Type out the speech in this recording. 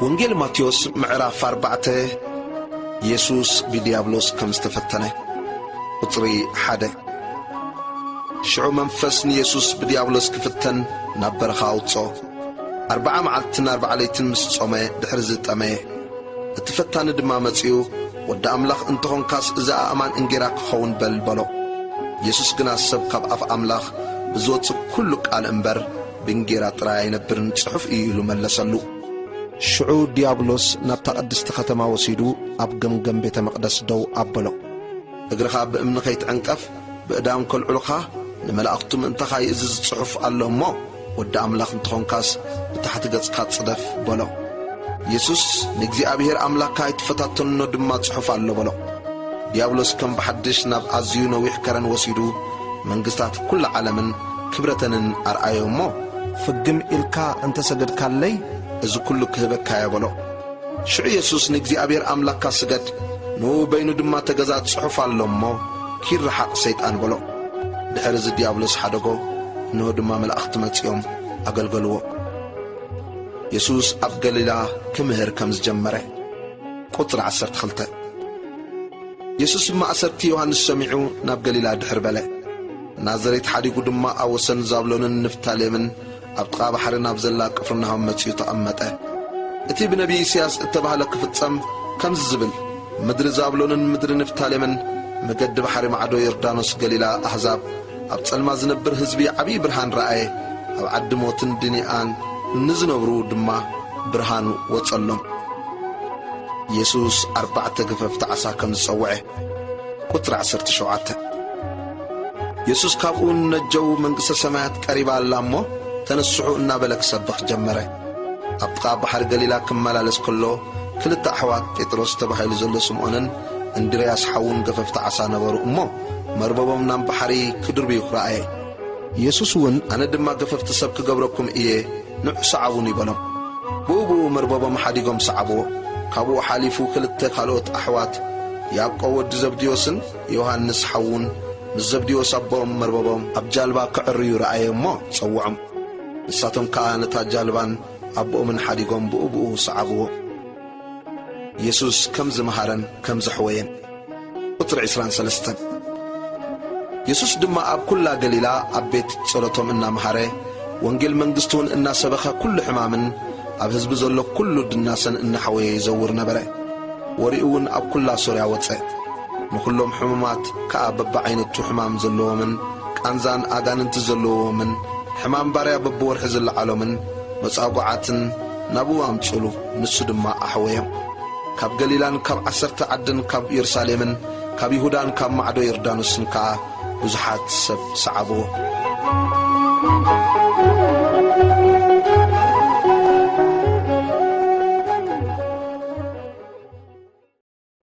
ወንጌል ማቴዎስ ምዕራፍ 4 ኢየሱስ በዲያብሎስ ከም ዝተፈተነ ቁጥሪ 1 ሽዑ መንፈስ ኢየሱስ በዲያብሎስ ክፍተን ናብ በረኻ አውጽኦ 40 መዓልትን 40 ለይትን ምስ ጾመ ድሕሪ ዝጠመ እትፈታነ ድማ መጽኡ ወዲ አምላኽ እንተኾንካስ እዛ አማን እንጌራ ክኸውን በል በሎ ኢየሱስ ግን አሰብ ካብ አፍ አምላኽ ብዝወጽእ ኩሉ ቃል እምበር ብእንጌራ ጥራይ አይነብርን ጽሑፍ ኢሉ መለሰሉ ሽዑ ዲያብሎስ ናብታ ቅድስቲ ከተማ ወሲዱ ኣብ ገምገም ቤተ መቅደስ ደው አበሎ እግርኻ በእምኒ ከይትዕንቀፍ በእዳም ከልዑልኻ ንመላእኽቱ ምእንተኻ ይእዝዝ ጽሑፍ ኣለሞ ወዲ አምላኽ እንተኾንካስ ብታሕቲ ገጽካ ጽደፍ በሎ ኢየሱስ ንእግዚአብሔር አምላክካ ይትፈታተኖ ድማ ጽሑፍ ኣሎ በሎ ዲያብሎስ ከም በሐድሽ ናብ ኣዝዩ ነዊሕ ከረን ወሲዱ መንግስታት ኩሉ ዓለምን ክብረተንን አርአዮሞ ፍግም ኢልካ እንተ ሰገድካለይ እዚ ኩሉ ክህበካ የበሎ ሽዑ ኢየሱስ ንእግዚአብሔር አምላክካ ስገድ ኖ በይኑ ድማ ተገዛ ጽሑፍ ኣለሞ ኪርሐቅ ሰይጣን በሎ ድሕሪ ዚ ዲያብሎስ ሓደጎ ኖ ድማ መላእኽቲ መጽኦም አገልገልዎ ኢየሱስ ኣብ ገሊላ ክምህር ከም ዝጀመረ ቁጥሪ 12 ኢየሱስ ማእሰርቲ ዮሐንስ ሰሚዑ ናብ ገሊላ ድሕር በለ ናዝሬት ሓዲጉ ድማ ኣብ ወሰን ዛብሎንን ንፍታሌምን ኣብ ጥቓ ባሕሪ ናብ ዘላ ቅፍርናሆም መጽኡ ተቐመጠ እቲ ብነቢይ ኢሳይያስ እተባህለ ክፍጸም ከምዚ ዝብል ምድሪ ዛብሎንን ምድሪ ንፍታሌምን መገዲ ባሕሪ ማዕዶ ዮርዳኖስ ገሊላ ኣሕዛብ ኣብ ጸልማ ዝነብር ህዝቢ ዓብዪ ብርሃን ረአየ ኣብ ዓዲ ሞትን ድኒኣን ንዝነብሩ ድማ ብርሃን ወጸሎም ኢየሱስ 4 ገፈፍቲ ዓሳ ከም ዝጸውዐ ቁጥሪ 17 ኢየሱስ ካብኡ ነጀው መንግሥተ ሰማያት ቀሪባ ኣላ እሞ ተነስሑ እናበለ ክሰብኽ ጀመረ ኣብ ጥቓ ባሕሪ ገሊላ ክመላለስ ከሎ ክልተ ኣሕዋት ጴጥሮስ ተባሂሉ ዘሎ ስምዖንን እንድርያስ ሓውን ገፈፍቲ ዓሳ ነበሩ እሞ መርበቦም ናብ ባሕሪ ክድርብዩ ረአየ ኢየሱስ እውን ኣነ ድማ ገፈፍቲ ሰብ ክገብረኩም እየ ንዑ ሰዓቡን ይበሎም ብኡብኡ መርበቦም ሓዲጎም ሰዓብዎ ካብኡ ሓሊፉ ክልተ ካልኦት ኣሕዋት ያዕቆብ ወዲ ዘብድዮስን ዮሐንስ ሓውን ምስ ዘብድዮስ ኣቦኦም መርበቦም ኣብ ጃልባ ክዕርዩ ረአየ እሞ ጸውዖም ንሳቶም ከዓ ነታ ጃልባን ኣቦኦምን ሓዲጎም ብኡብኡ ሰዓብዎ ኢየሱስ ከም ዝመሃረን ከም ዘሕወየን ቁጥሪ 23 ኢየሱስ ድማ ኣብ ኩላ ገሊላ ኣብ ቤት ጸሎቶም እናመሃረ ወንጌል መንግሥቱን እናሰበኸ ኩሉ ሕማምን ኣብ ህዝቢ ዘሎ ኩሉ ድናሰን እናሐወየ ይዘውር ነበረ ወሪኡውን ኣብ ኩላ ሶርያ ወፀ ንኩሎም ሕሙማት ከዓ በብዓይነቱ ሕማም ዘለዎምን ቃንዛን ኣጋንንቲ ዘለዎምን ሕማም ባርያ በብወርሒ ዝለዓሎምን መጻጓዓትን ናብኡ ኣምጽሉ ንሱ ድማ ኣሕወዮም ካብ ገሊላን ካብ 10 ዓድን ካብ ኢየሩሳሌምን ካብ ይሁዳን ካብ ማዕዶ ዮርዳኖስን ከዓ ብዙሓት ሰብ ሰዓብዎ